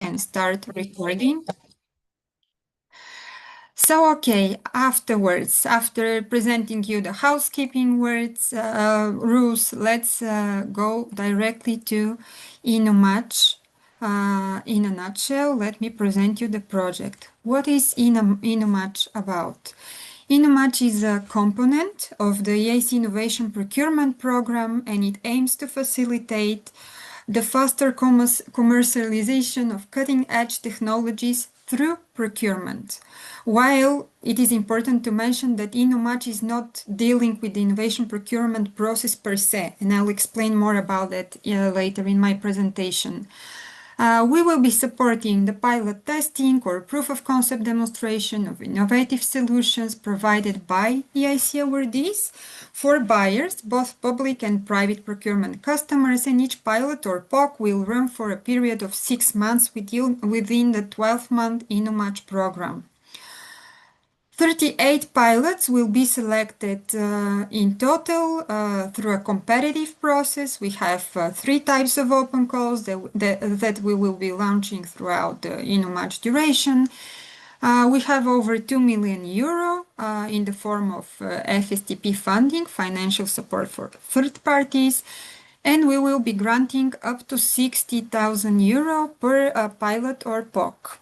and start recording. So, okay, afterwards, after presenting you the housekeeping rules, let's go directly to InnoMatch. In a nutshell, let me present you the project. What is InnoMatch about? InnoMatch is a component of the EIC Innovation Procurement Program, and it aims to facilitate the faster commercialization of cutting-edge technologies through procurement. While it is important to mention that InnoMatch is not dealing with the innovation procurement process per se, and I'll explain more about that later in my presentation. We will be supporting the pilot testing or proof of concept demonstration of innovative solutions provided by EIC awardees for buyers, both public and private procurement customers, and each pilot or POC will run for a period of 6 months within the 12-month InnoMatch program. 38 pilots will be selected in total through a competitive process. We have 3 types of open calls that we will be launching throughout the InnoMatch duration. We have over 2 million euro in the form of FSTP funding, financial support for third parties, and we will be granting up to 60,000 euro per pilot or POC.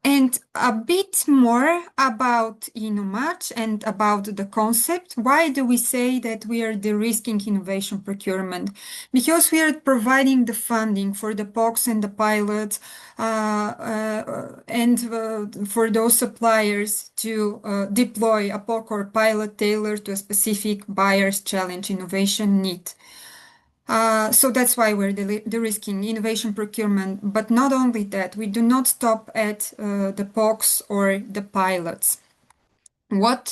And a bit more about InnoMatch and about the concept. Why do we say that we are de-risking innovation procurement? Because we are providing the funding for the POCs and the pilots and for those suppliers to deploy a POC or pilot tailored to a specific buyer's challenge innovation need. So that's why we're de-risking innovation procurement. But not only that, we do not stop at the POCs or the pilots. What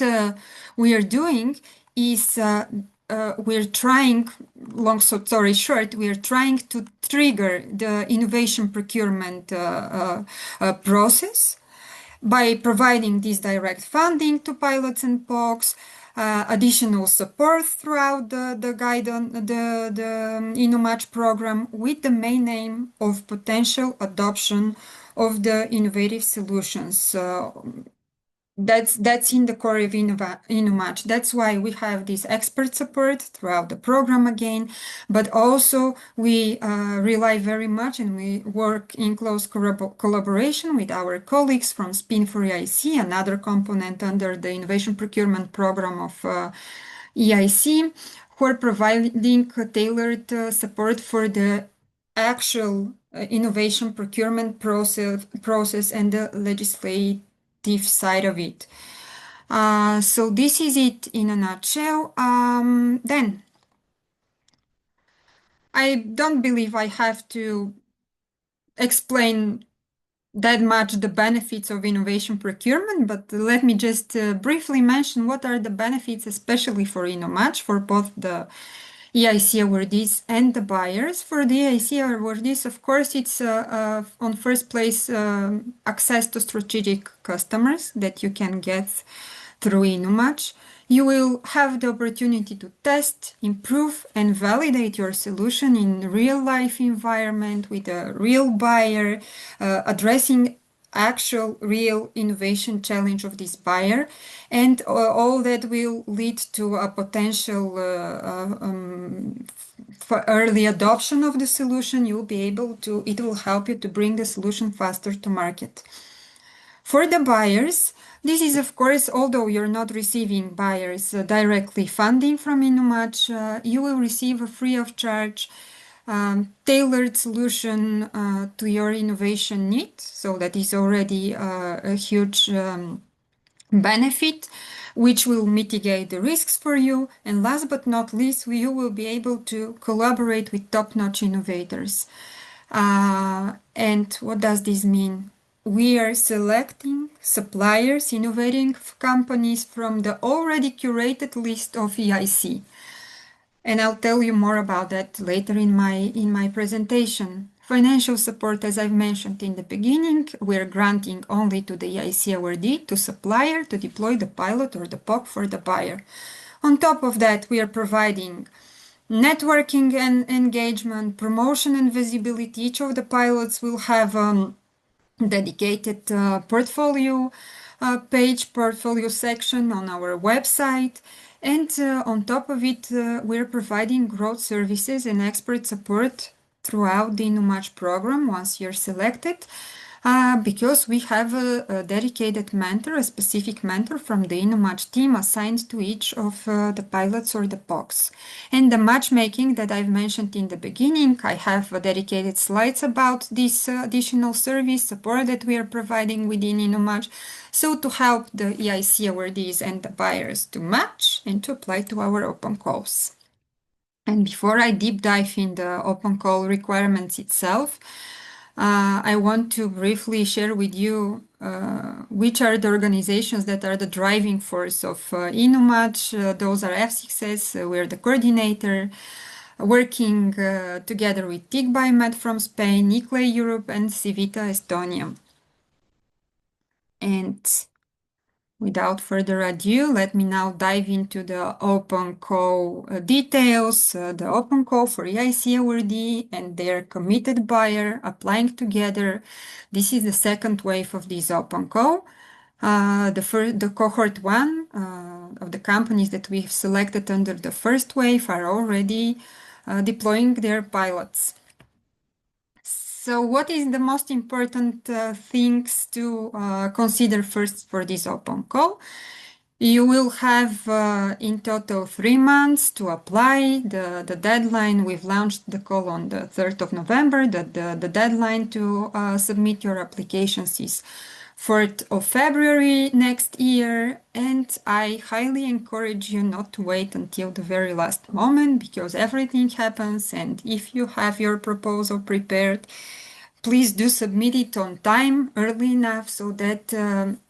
we are doing is we're trying, long story short, we are trying to trigger the innovation procurement process by providing this direct funding to pilots and POCs, additional support throughout the InnoMatch program with the main aim of potential adoption of the innovative solutions. That's in the core of InnoMatch. That's why we have this expert support throughout the program again, but also we rely very much and we work in close collaboration with our colleagues from Spin for EIC, another component under the innovation procurement program of EIC, who are providing tailored support for the actual innovation procurement process and the legislative side of it. So this is it in a nutshell. Then I don't believe I have to explain that much the benefits of innovation procurement, but let me just briefly mention what are the benefits, especially for InnoMatch, for both the EIC awardees and the buyers. For the EIC awardees, of course, it's on first place access to strategic customers that you can get through InnoMatch. You will have the opportunity to test, improve, and validate your solution in real-life environment with a real buyer, addressing actual real innovation challenge of this buyer, and all that will lead to a potential for early adoption of the solution. You'll be able to, it will help you to bring the solution faster to market. For the buyers, this is, of course, although you're not receiving buyers directly funding from InnoMatch, you will receive a free of charge tailored solution to your innovation need. So that is already a huge benefit, which will mitigate the risks for you. And last but not least, you will be able to collaborate with top-notch innovators. And what does this mean? We are selecting suppliers, innovative companies from the already curated list of EIC. And I'll tell you more about that later in my presentation. Financial support, as I've mentioned in the beginning, we're granting only to the EIC awardee, to supplier, to deploy the pilot or the POC for the buyer. On top of that, we are providing Networking and engagement, promotion and visibility. Each of the pilots will have dedicated portfolio page, portfolio section on our website. And on top of it, we're providing growth services and expert support throughout the InnoMatch program once you're selected. Because we have a dedicated mentor, a specific mentor from the InnoMatch team assigned to each of the pilots or the POCs. And the matchmaking that I've mentioned in the beginning, I have dedicated slides about this additional service support that we are providing within InnoMatch. So to help the EIC awardees and the buyers to match and to apply to our open calls. And before I deep dive in the open call requirements itself, I want to briefly share with you which are the organizations that are the driving force of InnoMatch. Those are F6S, we're the coordinator, working together with TIC Biomed from Spain, ICLE Europe, and Civita Estonia. And without further ado, let me now dive into the open call details. The open call for EIC awardee and their committed buyer applying together. This is the second wave of this open call. The cohort one of the companies that we have selected under the first wave are already deploying their pilots. So what is the most important things to consider first for this open call? You will have in total 3 months to apply. The deadline, we've launched the call on the 3rd of November. The deadline to submit your applications is 4th of February next year. And I highly encourage you not to wait until the very last moment because everything happens. And if you have your proposal prepared, please do submit it on time, early enough, so that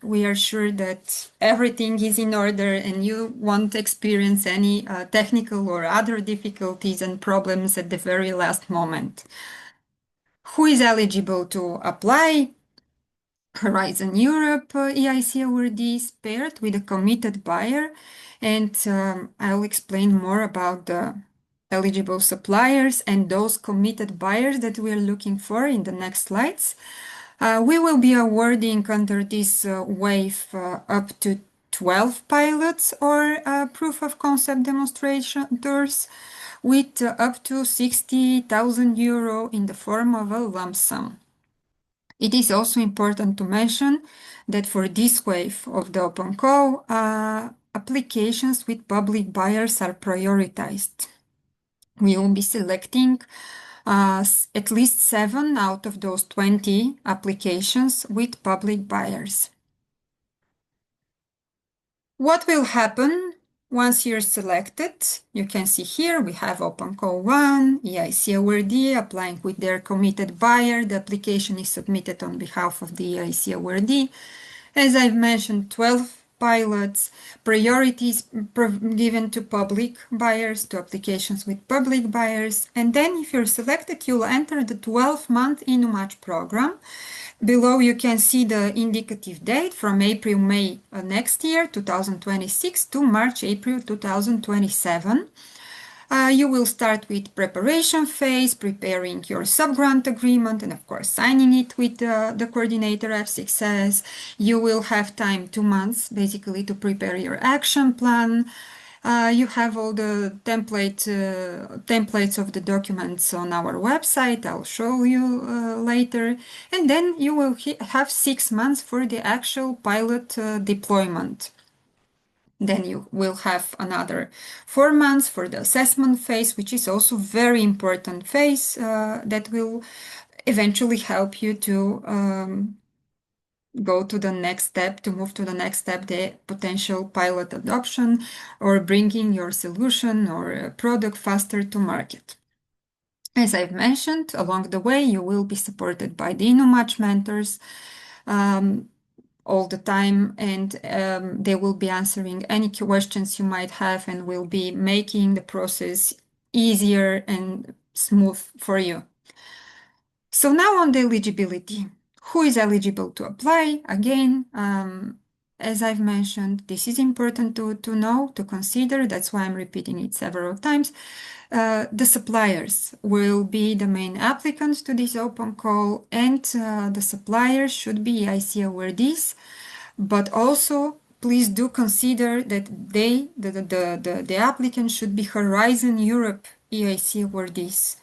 we are sure that everything is in order and you won't experience any technical or other difficulties and problems at the very last moment. Who is eligible to apply? Horizon Europe EIC awardees paired with a committed buyer, and I'll explain more about the eligible suppliers and those committed buyers that we are looking for in the next slides. We will be awarding under this wave up to 12 pilots or proof of concept demonstration tours with up to 60,000 euro in the form of a lump sum. It is also important to mention that for this wave of the open call, applications with public buyers are prioritized. We will be selecting at least 7 out of those 20 applications with public buyers. What will happen once you're selected? You can see here we have open call 1, EIC awardee applying with their committed buyer. The application is submitted on behalf of the EIC awardee. As I've mentioned, 12 pilots, priorities given to public buyers, to applications with public buyers. And then if you're selected, you'll enter the 12-month InnoMatch program. Below you can see the indicative date from April-May next year, 2026, to March-April 2027. You will start with preparation phase, preparing your sub-grant agreement, and of course signing it with the coordinator F6S. You will have time, 2 months, basically, to prepare your action plan. You have all the templates of the documents on our website. I'll show you later. And then you will have 6 months for the actual pilot deployment. Then you will have another 4 months for the assessment phase, which is also very important phase that will eventually help you to go to the next step, to move to the next step, the potential pilot adoption or bringing your solution or product faster to market. As I've mentioned, along the way, you will be supported by the InnoMatch mentors all the time, and they will be answering any questions you might have and will be making the process easier and smooth for you. So now on the eligibility. Who is eligible to apply? Again, as I've mentioned, this is important to know, to consider. That's why I'm repeating it several times. The suppliers will be the main applicants to this open call, and the suppliers should be EIC awardees, but also please do consider that the applicant should be Horizon Europe EIC awardees.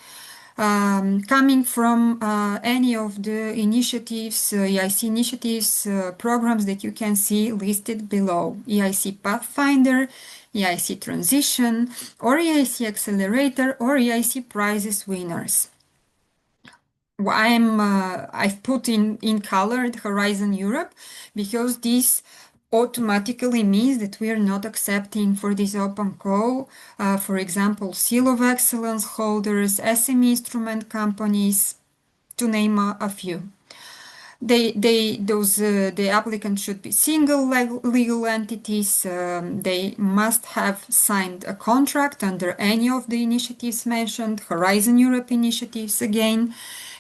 Coming from any of the initiatives, EIC initiatives, programs that you can see listed below, EIC Pathfinder, EIC Transition, or EIC Accelerator, or EIC Prizes winners. I've put in colored Horizon Europe because this automatically means that we are not accepting for this open call, for example, Seal of Excellence holders, SME instrument companies, to name a few. The applicants should be single legal entities. They must have signed a contract under any of the initiatives mentioned, Horizon Europe initiatives again,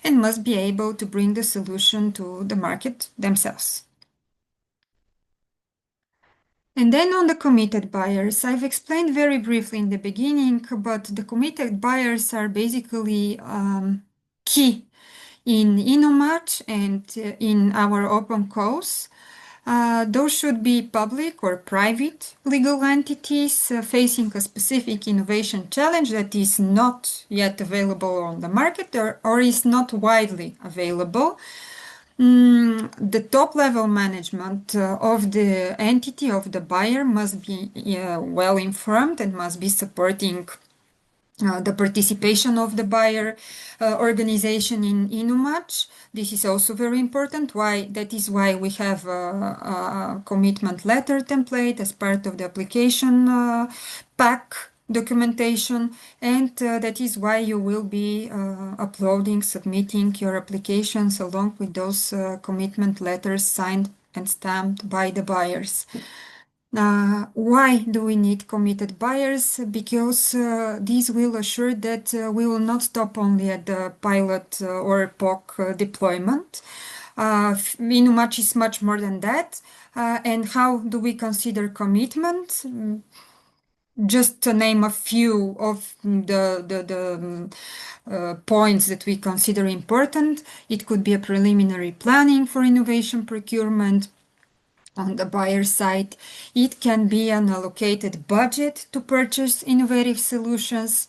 and must be able to bring the solution to the market themselves. And then on the committed buyers, I've explained very briefly in the beginning, but the committed buyers are basically key in InnoMatch and in our open calls. Those should be public or private legal entities facing a specific innovation challenge that is not yet available on the market or is not widely available. The top level management of the entity of the buyer must be well informed and must be supporting the participation of the buyer organization in InnoMatch. This is also very important. That is why we have a commitment letter template as part of the application pack documentation, and that is why you will be uploading, submitting your applications along with those commitment letters signed and stamped by the buyers. Why do we need committed buyers? Because these will assure that we will not stop only at the pilot or POC deployment. InnoMatch is much more than that. And how do we consider commitment? Just to name a few of the points that we consider important, it could be a preliminary planning for innovation procurement. On the buyer side, it can be an allocated budget to purchase innovative solutions,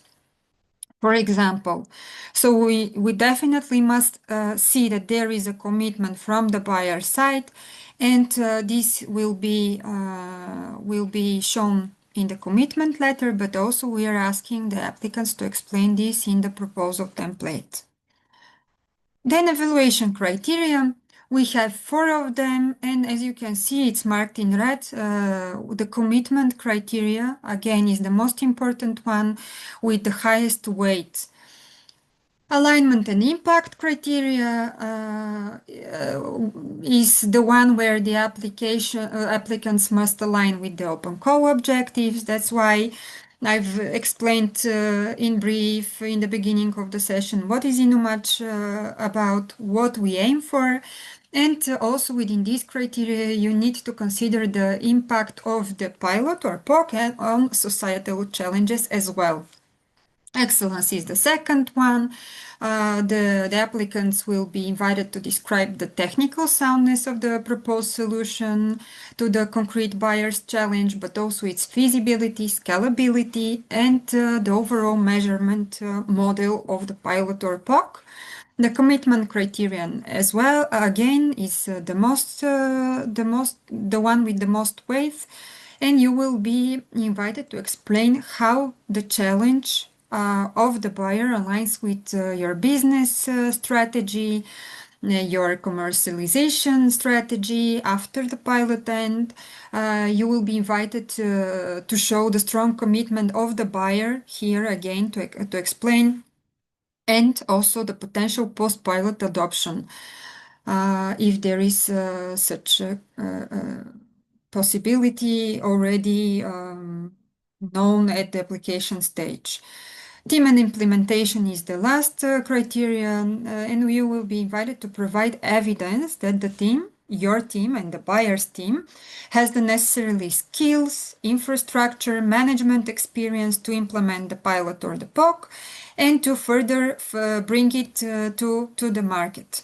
for example. So we definitely must see that there is a commitment from the buyer side, and this will be shown in the commitment letter, but also we are asking the applicants to explain this in the proposal template. Then evaluation criteria. We have 4 of them, and as you can see, it's marked in red. The commitment criteria, again, is the most important one with the highest weight. Alignment and impact criteria is the one where the applicants must align with the open call objectives. That's why I've explained in brief in the beginning of the session what is InnoMatch about, what we aim for. And also within these criteria, you need to consider the impact of the pilot or POC on societal challenges as well. Excellence is the second one. The applicants will be invited to describe the technical soundness of the proposed solution to the concrete buyer's challenge, but also its feasibility, scalability, and the overall measurement model of the pilot or POC. The commitment criterion as well, again, is the one with the most weight, and you will be invited to explain how the challenge of the buyer aligns with your business strategy, your commercialization strategy after the pilot end. You will be invited to show the strong commitment of the buyer here again to explain, and also the potential post-pilot adoption if there is such a possibility already known at the application stage. Team and implementation is the last criterion, and you will be invited to provide evidence that the team your team and the buyer's team has the necessary skills, infrastructure, management experience to implement the pilot or the POC and to further bring it to the market.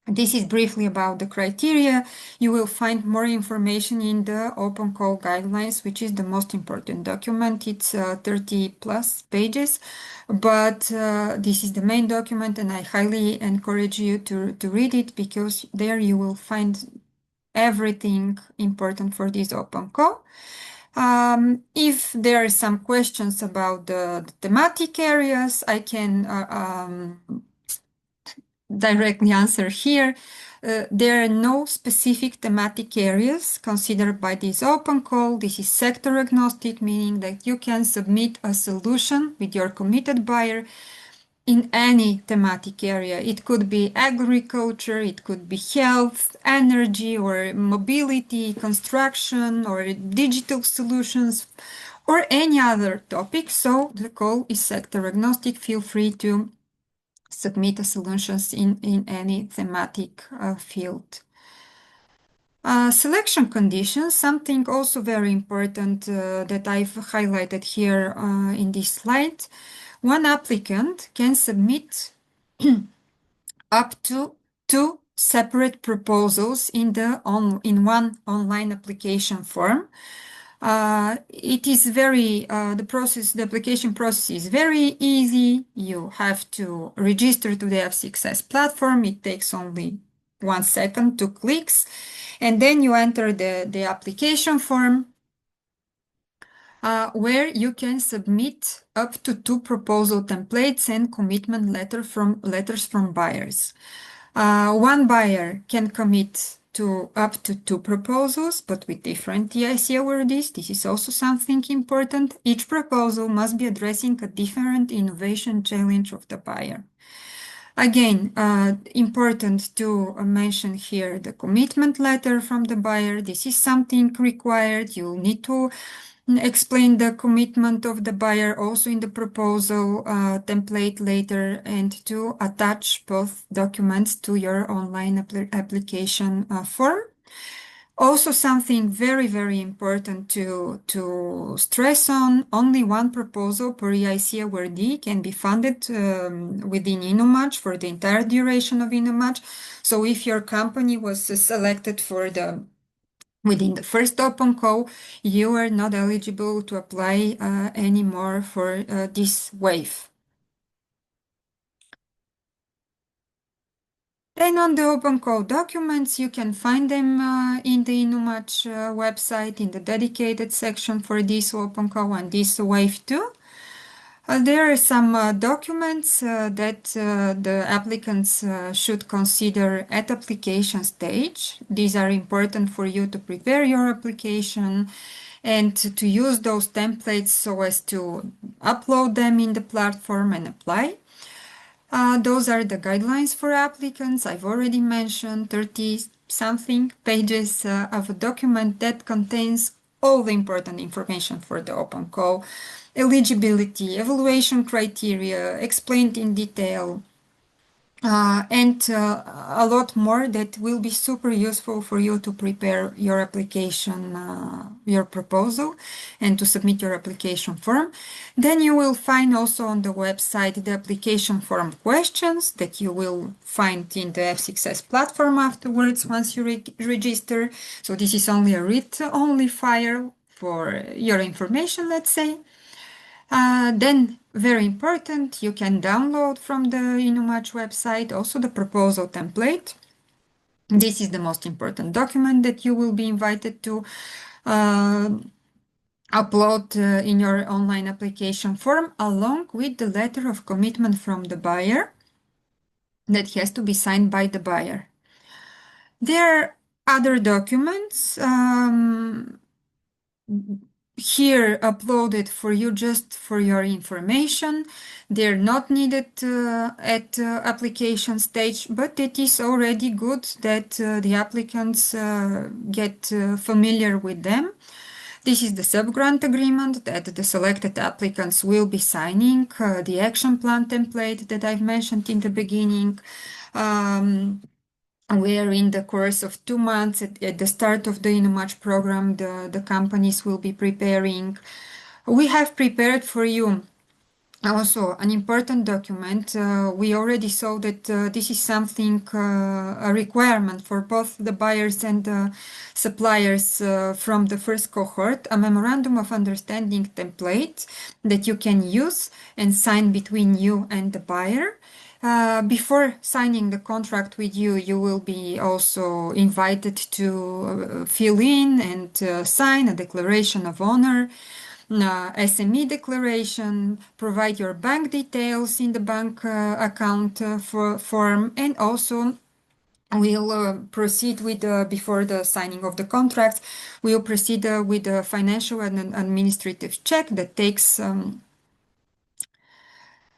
This is briefly about the criteria. You will find more information in the Open Call Guidelines, which is the most important document. It's 30 plus pages, but this is the main document and I highly encourage you to read it because there you will find everything important for this Open Call. If there are some questions about the thematic areas, I can directly answer here. There are no specific thematic areas considered by this open call. This is sector agnostic, meaning that you can submit a solution with your committed buyer in any thematic area. It could be agriculture, it could be health, energy, or mobility, construction, or digital solutions, or any other topic. So the call is sector agnostic. Feel free to submit solutions in any thematic field. Selection conditions, something also very important that I've highlighted here in this slide. One applicant can submit up to 2 separate proposals in one online application form. The application process is very easy. You have to register to the F6S platform. It takes only 1 second, 2 clicks, and then you enter the application form where you can submit up to 2 proposal templates and commitment letters from buyers. One buyer can commit to up to 2 proposals, but with different EIC awardees. This is also something important. Each proposal must be addressing a different innovation challenge of the buyer. Again, important to mention here the commitment letter from the buyer. This is something required. You'll need to explain the commitment of the buyer also in the proposal template later and to attach both documents to your online application form. Also something very, very important to stress on, only 1 proposal per EIC awardee can be funded within InnoMatch for the entire duration of InnoMatch. So if your company was selected within the first open call, you are not eligible to apply anymore for this wave. Then on the open call documents, you can find them in the InnoMatch website in the dedicated section for this open call and this wave too. There are some documents that the applicants should consider at application stage. These are important for you to prepare your application and to use those templates so as to upload them in the platform and apply. Those are the guidelines for applicants. I've already mentioned 30-something pages of a document that contains all the important information for the open call. Eligibility, evaluation criteria, explained in detail, and a lot more that will be super useful for you to prepare your application, your proposal, and to submit your application form. Then you will find also on the website the application form questions that you will find in the F6S platform afterwards once you register. So this is only a read-only file for your information, let's say. Then, very important, you can download from the InnoMatch website also the proposal template. This is the most important document that you will be invited to upload in your online application form, along with the letter of commitment from the buyer that has to be signed by the buyer. There are other documents here uploaded for you just for your information. They're not needed at application stage, but it is already good that the applicants get familiar with them. This is the sub-grant agreement that the selected applicants will be signing, the action plan template that I've mentioned in the beginning, where in the course of 2 months at the start of the InnoMatch program, the companies will be preparing. We have prepared for you also an important document. We already saw that this is something, a requirement for both the buyers and the suppliers from the first cohort, a memorandum of understanding template that you can use and sign between you and the buyer. Before signing the contract with you, you will be also invited to fill in and sign a declaration of owner, SME declaration, provide your bank details in the bank account form, and also we'll proceed with, before the signing of the contracts, we'll proceed with the financial and administrative check that takes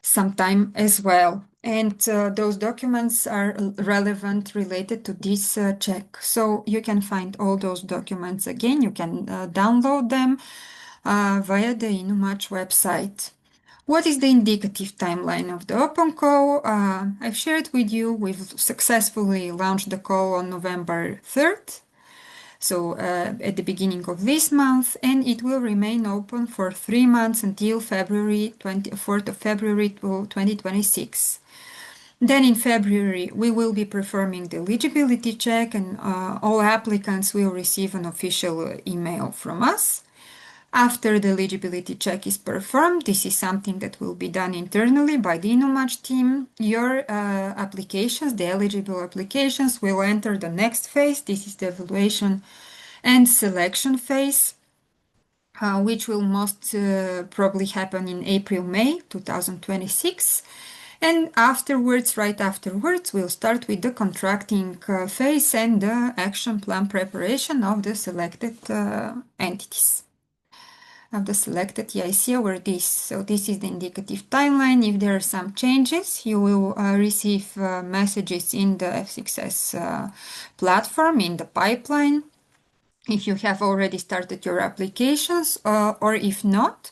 some time as well. And those documents are relevant related to this check. So you can find all those documents again. You can download them via the InnoMatch website. What is the indicative timeline of the open call? I've shared with you, we've successfully launched the call on November 3rd. So at the beginning of this month, and it will remain open for 3 months until February 4th of February 2026. Then in February, we will be performing the eligibility check, and all applicants will receive an official email from us. After the eligibility check is performed, this is something that will be done internally by the InnoMatch team. Your applications, the eligible applications, will enter the next phase. This is the evaluation and selection phase, which will most probably happen in April-May 2026. And afterwards, right afterwards, we'll start with the contracting phase and the action plan preparation of the selected entities, of the selected EIC awardees. So this is the indicative timeline. If there are some changes, you will receive messages in the F6S platform, in the pipeline, if you have already started your applications, or if not,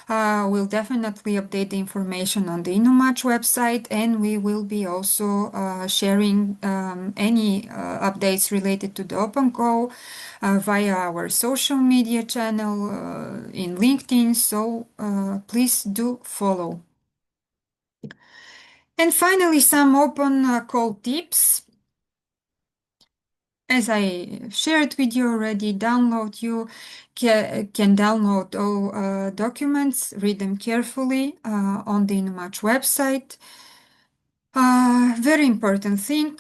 we'll definitely update the information on the InnoMatch website, and we will be also sharing any updates related to the open call via our social media channel in LinkedIn, so please do follow. And finally, some open call tips. As I shared with you already, you can download all documents, read them carefully on the InnoMatch website. Very important thing,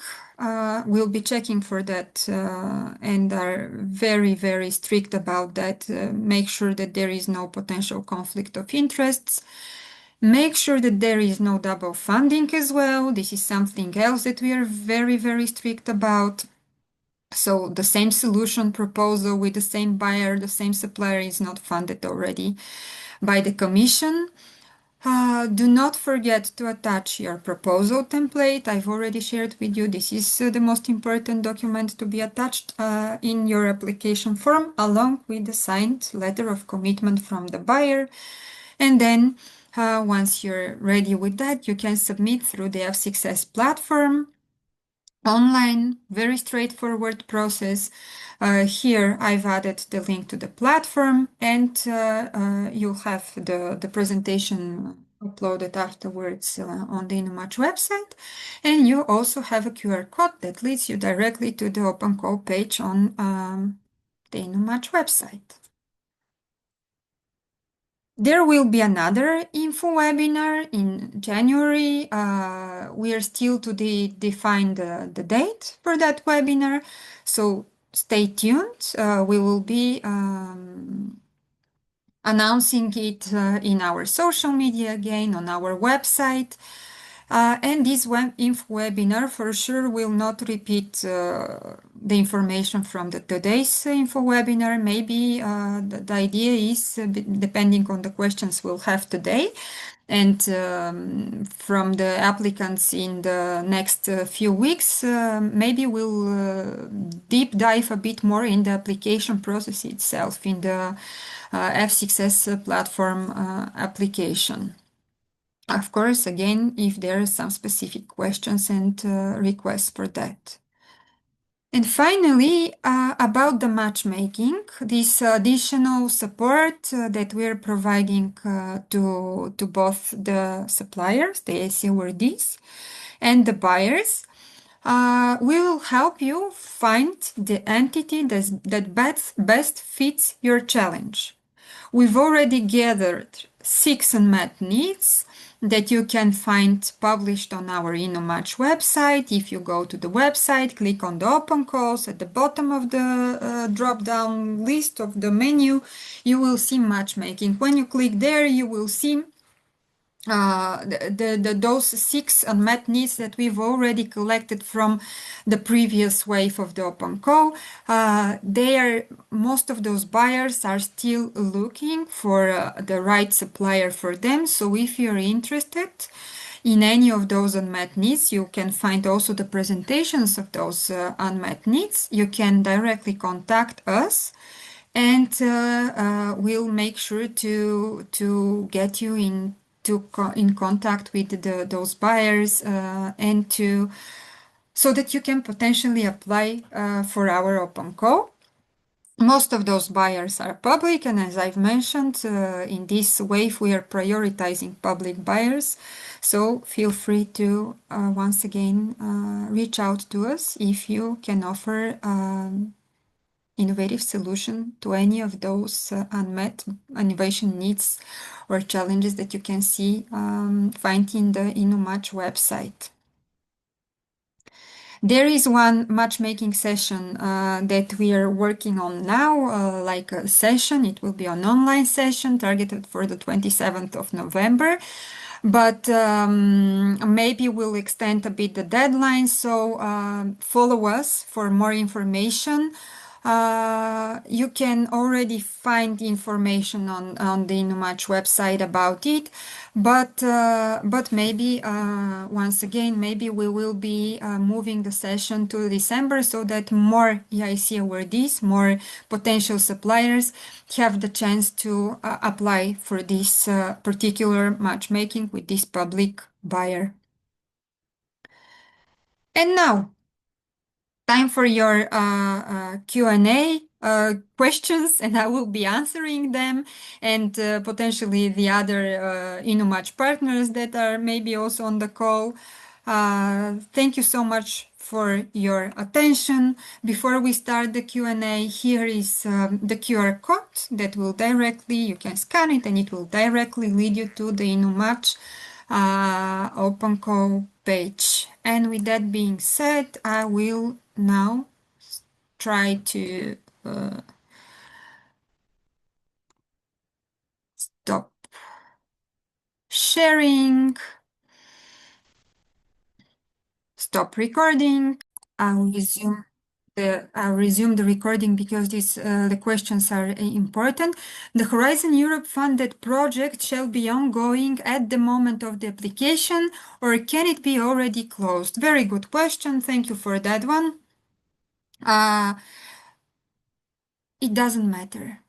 we'll be checking for that and are very, very strict about that. Make sure that there is no potential conflict of interests. Make sure that there is no double funding as well. This is something else that we are very, very strict about. So the same solution proposal with the same buyer, the same supplier is not funded already by the Commission. Do not forget to attach your proposal template. I've already shared with you, this is the most important document to be attached in your application form, along with the signed letter of commitment from the buyer. And then once you're ready with that, you can submit through the F6S platform. Online, very straightforward process. Here I've added the link to the platform, and you'll have the presentation uploaded afterwards on the InnoMatch website. And you also have a QR code that leads you directly to the open call page on the InnoMatch website. There will be another info webinar in January. We are still to define the date for that webinar, so stay tuned. We will be announcing it in our social media again, on our website. And this info webinar for sure will not repeat the information from today's info webinar. Maybe the idea is, depending on the questions we'll have today, and from the applicants in the next few weeks, maybe we'll deep dive a bit more in the application process itself, in the F6S platform application. Of course, again, if there are some specific questions and requests for that. And finally, about the matchmaking, this additional support that we're providing to both the suppliers, the EIC awardees, and the buyers, we will help you find the entity that best fits your challenge. We've already gathered 6 unmet needs that you can find published on our InnoMatch website. If you go to the website, click on the open calls at the bottom of the drop-down list of the menu, you will see matchmaking. When you click there, you will see those 6 unmet needs that we've already collected from the previous wave of the open call. Most of those buyers are still looking for the right supplier for them. So if you're interested in any of those unmet needs, you can find also the presentations of those unmet needs. You can directly contact us, and we'll make sure to get you in contact with those buyers and so that you can potentially apply for our open call. Most of those buyers are public, and as I've mentioned, in this wave we are prioritizing public buyers. So feel free to once again reach out to us if you can offer innovative solution to any of those unmet innovation needs or challenges that you can find in the InnoMatch website. There is one matchmaking session that we are working on now, like a session. It will be an online session targeted for the 27th of November. But maybe we'll extend a bit the deadline, so follow us for more information. You can already find information on the InnoMatch website about it, but maybe once again, maybe we will be moving the session to December so that more EIC awardees, more potential suppliers have the chance to apply for this particular matchmaking with this public buyer. And now, time for your Q&A questions, and I will be answering them, and potentially the other InnoMatch partners that are maybe also on the call. Thank you so much for your attention. Before we start the Q&A, here is the QR code that will you can scan it, and it will directly lead you to the InnoMatch open call page. And with that being said, I will now try to stop sharing, stop recording. I'll resume the recording because the questions are important. The Horizon Europe funded project shall be ongoing at the moment of the application, or can it be already closed? Very good question. Thank you for that one. It doesn't matter.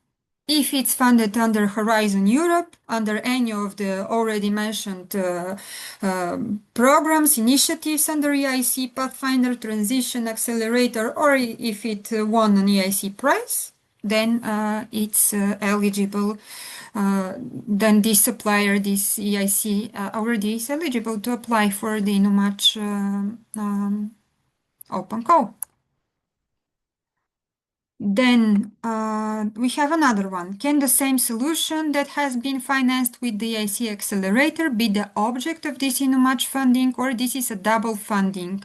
If it's funded under Horizon Europe, under any of the already mentioned programs, initiatives under EIC, Pathfinder, Transition, Accelerator, or if it won an EIC prize, then it's eligible. Then this supplier, this EIC already is eligible to apply for the InnoMatch open call. Then we have another one. Can the same solution that has been financed with the EIC accelerator be the object of this InnoMatch funding, or this is a double funding?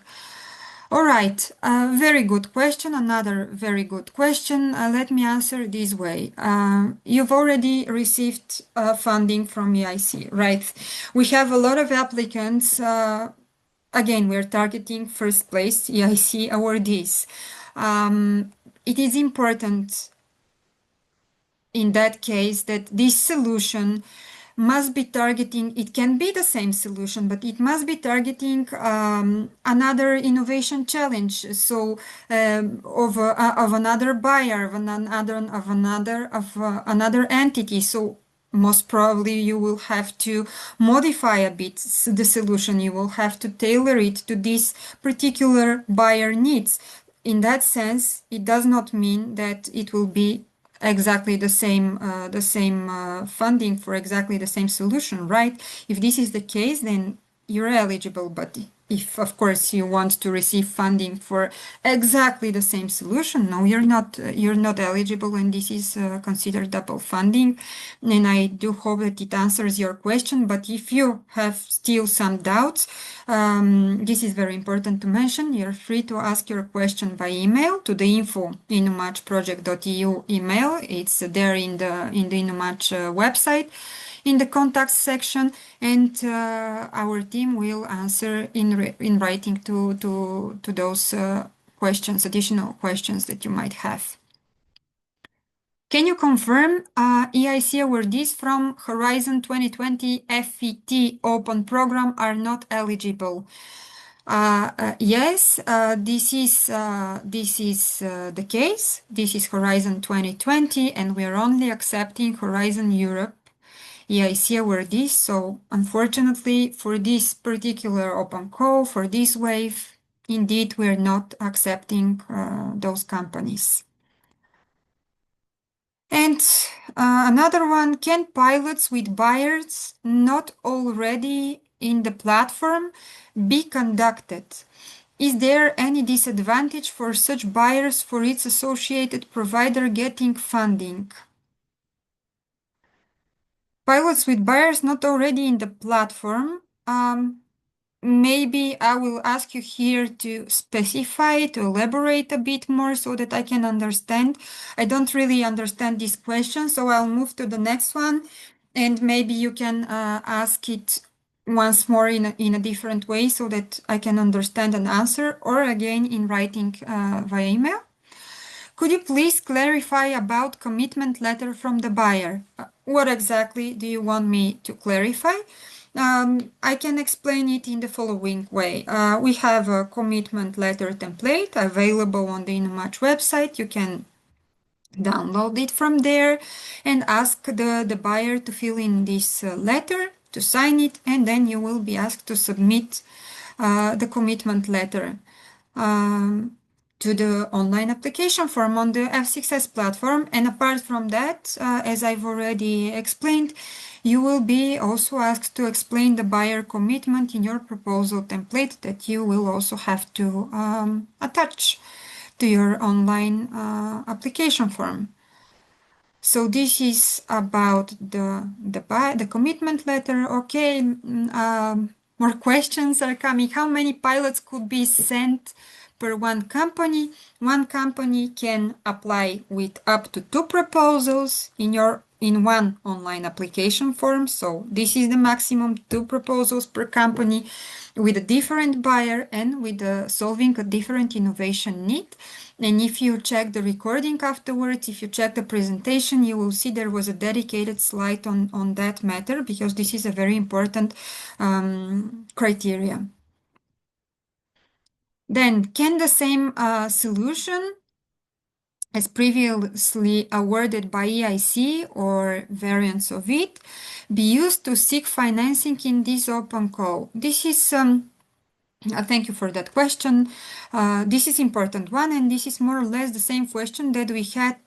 All right, very good question. Another very good question. Let me answer this way. You've already received funding from EIC, right? We have a lot of applicants. Again, we're targeting first place EIC awardees. It is important in that case that this solution must be targeting, it can be the same solution, but it must be targeting another innovation challenge. So of another buyer, of another entity. So most probably you will have to modify a bit the solution. You will have to tailor it to this particular buyer needs. in that sense, it does not mean that it will be exactly the same funding for exactly the same solution, right? If this is the case, then you're eligible. But if, of course, you want to receive funding for exactly the same solution, no, you're not eligible, and this is considered double funding. And I do hope that it answers your question. But if you have still some doubts, this is very important to mention. You're free to ask your question by email to the info@innomatchproject.eu email. It's there in the InnoMatch website, in the contacts section, and our team will answer in writing to those questions, additional questions that you might have. Can you confirm EIC awardees from Horizon 2020 FET Open Program are not eligible? Yes, this is the case. This is Horizon 2020, and we are only accepting Horizon Europe EIC awardees. So, unfortunately, for this particular open call, for this wave, indeed, we are not accepting those companies. And another one, can pilots with buyers not already in the platform be conducted? Is there any disadvantage for such buyers for its associated provider getting funding? Pilots with buyers not already in the platform. Maybe I will ask you here to specify, to elaborate a bit more so that I can understand. I don't really understand this question, so I'll move to the next one, and maybe you can ask it once more in a different way so that I can understand and answer, or again in writing via email. Could you please clarify about commitment letter from the buyer? What exactly do you want me to clarify? I can explain it in the following way. We have a commitment letter template available on the InnoMatch website. You can download it from there and ask the buyer to fill in this letter, to sign it, and then you will be asked to submit the commitment letter to the online application form on the F6S platform. And apart from that, as I've already explained, you will be also asked to explain the buyer commitment in your proposal template that you will also have to attach to your online application form. So this is about the commitment letter. Okay, more questions are coming. How many pilots could be sent per one company? One company can apply with up to 2 proposals in one online application form. So this is the maximum, 2 proposals per company with a different buyer and with solving a different innovation need. And if you check the recording afterwards, if you check the presentation, you will see there was a dedicated slide on that matter, because this is a very important criteria. Then, can the same solution as previously awarded by EIC or variants of it be used to seek financing in this open call? This is thank you for that question. This is important one, and this is more or less the same question that we had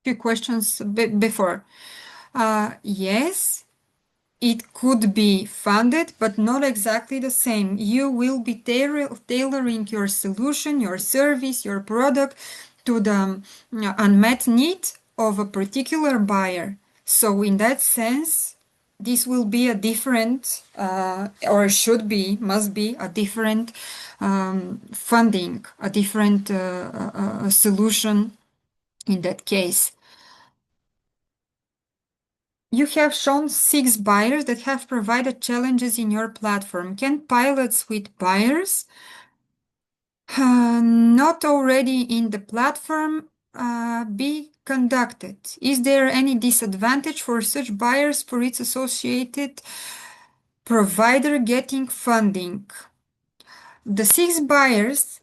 few questions before. Yes, it could be funded, but not exactly the same. You will be tailoring your solution, your service, your product to the unmet need of a particular buyer. So in that sense, this will be a different, or must be a different funding, a different solution in that case. You have shown 6 buyers that have provided challenges in your platform. Can pilots with buyers not already in the platform be conducted? Is there any disadvantage for such buyers for its associated provider getting funding? The 6 buyers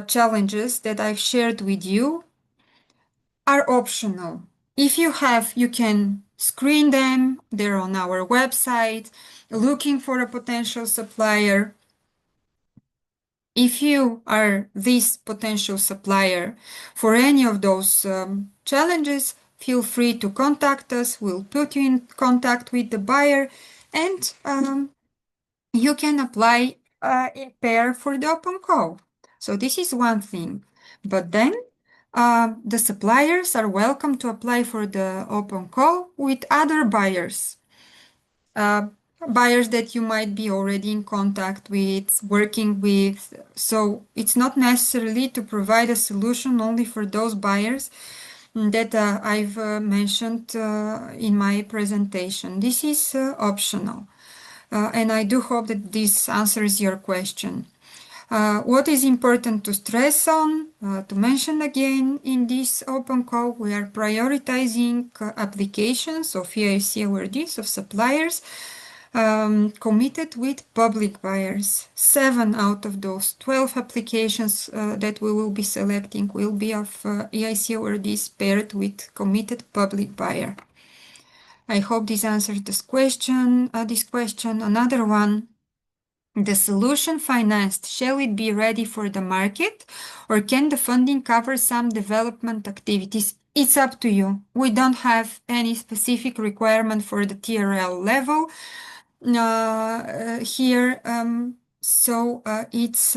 challenges that I've shared with you are optional. If you have, you can screen them. They're on our website. Looking for a potential supplier. If you are this potential supplier for any of those challenges, feel free to contact us. We'll put you in contact with the buyer, and you can apply a pair for the open call. So this is one thing. But then the suppliers are welcome to apply for the open call with other buyers. Buyers that you might be already in contact with, working with. So it's not necessarily to provide a solution only for those buyers that I've mentioned in my presentation. This is optional. And I do hope that this answers your question. What is important to stress on, to mention again in this open call, we are prioritizing applications of EIC awardees of suppliers committed with public buyers. 7 out of those 12 applications that we will be selecting will be of EIC awardees paired with committed public buyer. I hope this answers this question. Another one. The solution financed, shall it be ready for the market, or can the funding cover some development activities? It's up to you. We don't have any specific requirement for the TRL level here, so it's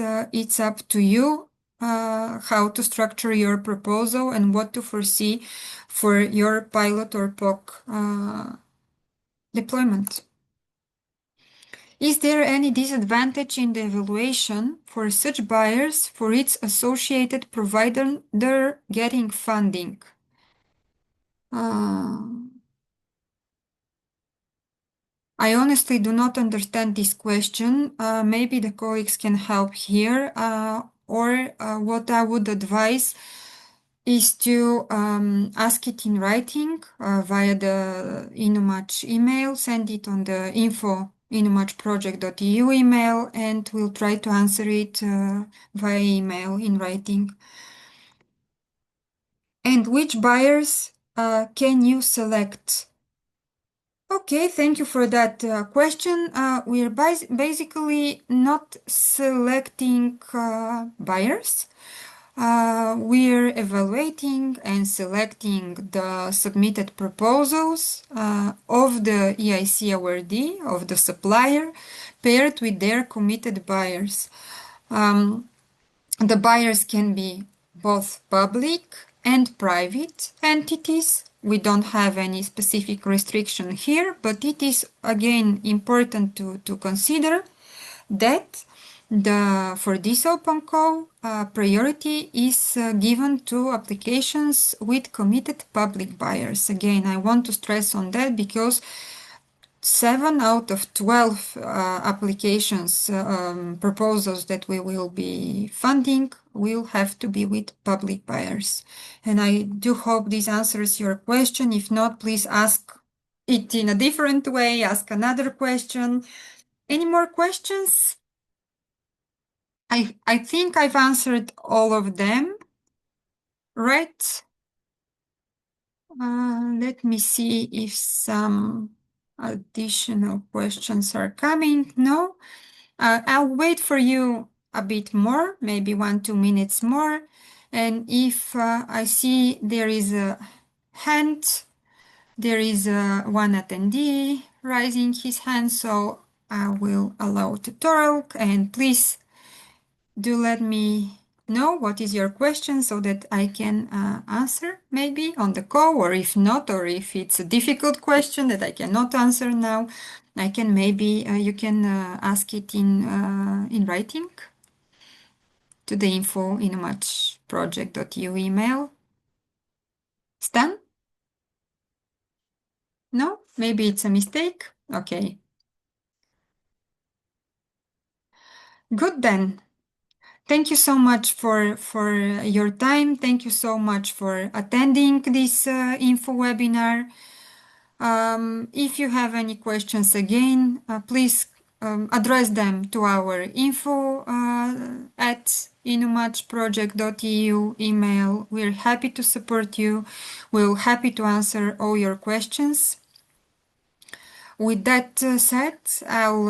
up to you how to structure your proposal and what to foresee for your pilot or POC deployment. Is there any disadvantage in the evaluation for such buyers for its associated provider getting funding? I honestly do not understand this question. Maybe the colleagues can help here, or what I would advise is to ask it in writing via the InnoMatch email, send it on the info@innomatchproject.eu email, and we'll try to answer it via email in writing. And which buyers can you select? Okay, thank you for that question. We are basically not selecting buyers. We're evaluating and selecting the submitted proposals of the EIC awardee, of the supplier, paired with their committed buyers. The buyers can be both public and private entities. We don't have any specific restriction here, but it is again important to consider that for this open call, priority is given to applications with committed public buyers. Again, I want to stress on that because 7 out of 12 applications, proposals that we will be funding will have to be with public buyers. And I do hope this answers your question. If not, please ask it in a different way, ask another question. Any more questions? I think I've answered all of them, right? Let me see if some additional questions are coming. No? I'll wait for you a bit more, maybe 1-2 minutes more. And if I see there is a hand, there is one attendee raising his hand, so I will allow tutorial. And please do let me know what is your question so that I can answer maybe on the call, or if not, or if it's a difficult question that I cannot answer now, I can maybe you can ask it in writing to the info@innomatchproject.eu email. Stan? No? Maybe it's a mistake? Okay. Good then. Thank you so much for your time. Thank you so much for attending this info webinar. If you have any questions again, please address them to our info@innomatchproject.eu email. We're happy to support you. We're happy to answer all your questions. With that said, I'll